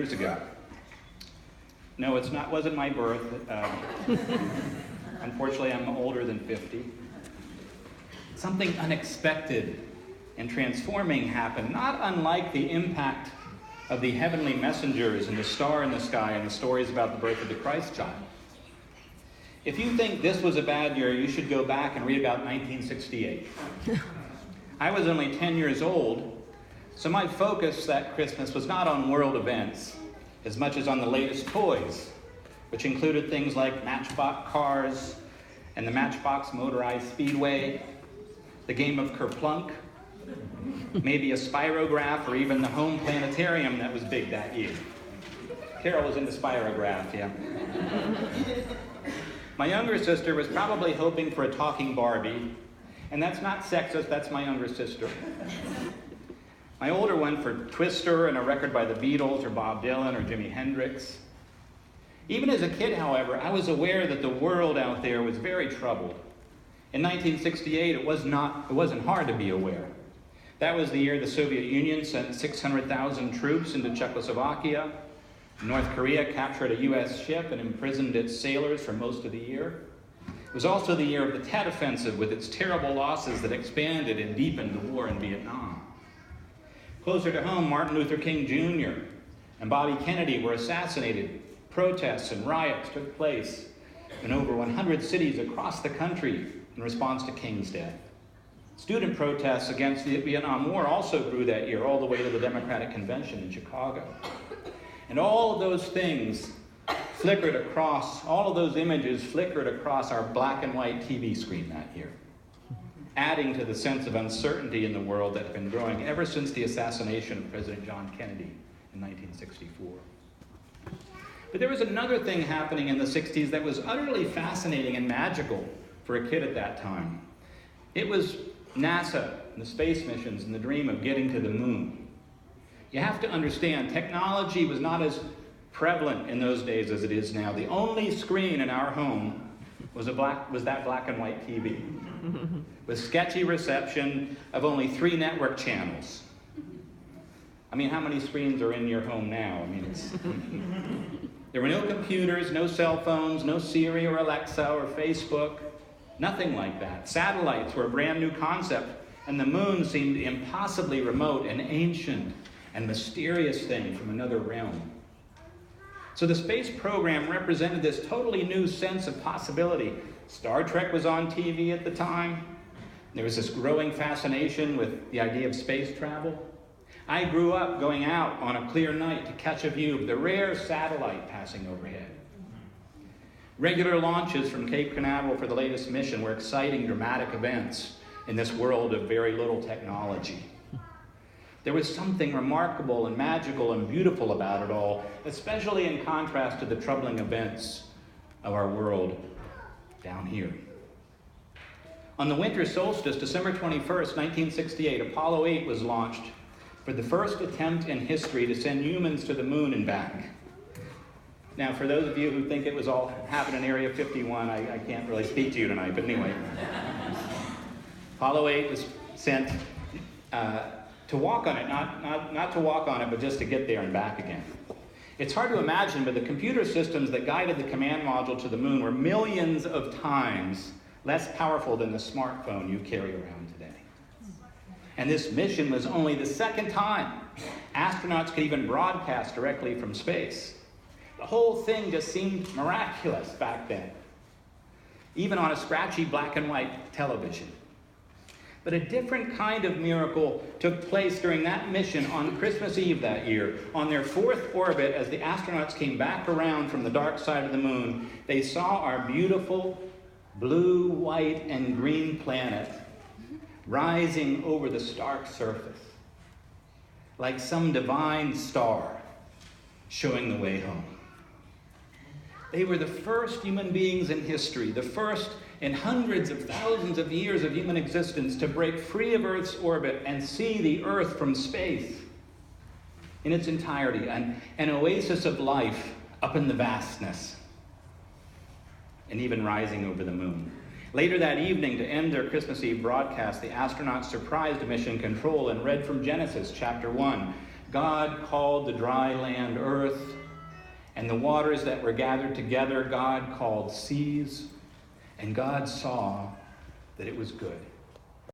years ago. No, wasn't my birth. Unfortunately, I'm older than 50. Something unexpected and transforming happened, not unlike the impact of the heavenly messengers and the star in the sky and the stories about the birth of the Christ child. If you think this was a bad year, you should go back and read about 1968. I was only 10 years old, so my focus that Christmas was not on world events as much as on the latest toys, which included things like Matchbox cars and the Matchbox motorized speedway, the game of Kerplunk, maybe a spirograph, or even the home planetarium that was big that year. Carol was into spirograph, yeah. My younger sister was probably hoping for a talking Barbie, and that's not sexist, that's my younger sister. My older one for Twister and a record by the Beatles or Bob Dylan or Jimi Hendrix. Even as a kid, however, I was aware that the world out there was very troubled. In 1968, it wasn't hard to be aware. That was the year the Soviet Union sent 600,000 troops into Czechoslovakia. North Korea captured a U.S. ship and imprisoned its sailors for most of the year. It was also the year of the Tet Offensive, with its terrible losses that expanded and deepened the war in Vietnam. Closer to home, Martin Luther King Jr. and Bobby Kennedy were assassinated. Protests and riots took place in over 100 cities across the country in response to King's death. Student protests against the Vietnam War also grew that year, all the way to the Democratic Convention in Chicago. And all of those things all of those images flickered across our black and white TV screen that year, adding to the sense of uncertainty in the world that had been growing ever since the assassination of President John Kennedy in 1964. But there was another thing happening in the 60s that was utterly fascinating and magical for a kid at that time. It was NASA and the space missions and the dream of getting to the moon. You have to understand, technology was not as prevalent in those days as it is now. The only screen in our home was that black and white TV with sketchy reception of only 3 network channels. I mean, how many screens are in your home now? I mean, there were no computers, no cell phones, no Siri or Alexa or Facebook, nothing like that. Satellites were a brand new concept, and the moon seemed impossibly remote and ancient and mysterious thing from another realm. So the space program represented this totally new sense of possibility. Star Trek was on TV at the time. There was this growing fascination with the idea of space travel. I grew up going out on a clear night to catch a view of the rare satellite passing overhead. Regular launches from Cape Canaveral for the latest mission were exciting, dramatic events in this world of very little technology. There was something remarkable and magical and beautiful about it all, especially in contrast to the troubling events of our world down here. On the winter solstice, December 21st, 1968, Apollo 8 was launched for the first attempt in history to send humans to the moon and back. Now, for those of you who think it was all happened in Area 51, I can't really speak to you tonight, but anyway. Apollo 8 was sent to walk on it, not to walk on it, but just to get there and back again. It's hard to imagine, but the computer systems that guided the command module to the moon were millions of times less powerful than the smartphone you carry around today. And this mission was only the second time astronauts could even broadcast directly from space. The whole thing just seemed miraculous back then, even on a scratchy black and white television. But a different kind of miracle took place during that mission on Christmas Eve that year. On their 4th orbit, as the astronauts came back around from the dark side of the moon, they saw our beautiful blue, white, and green planet rising over the stark surface, like some divine star showing the way home. They were the first human beings in history, the first in hundreds of thousands of years of human existence to break free of Earth's orbit and see the Earth from space in its entirety, an oasis of life up in the vastness, and even rising over the moon. Later that evening, to end their Christmas Eve broadcast, the astronauts surprised Mission Control and read from Genesis chapter 1. God called the dry land earth, and the waters that were gathered together God called seas, and God saw that it was good.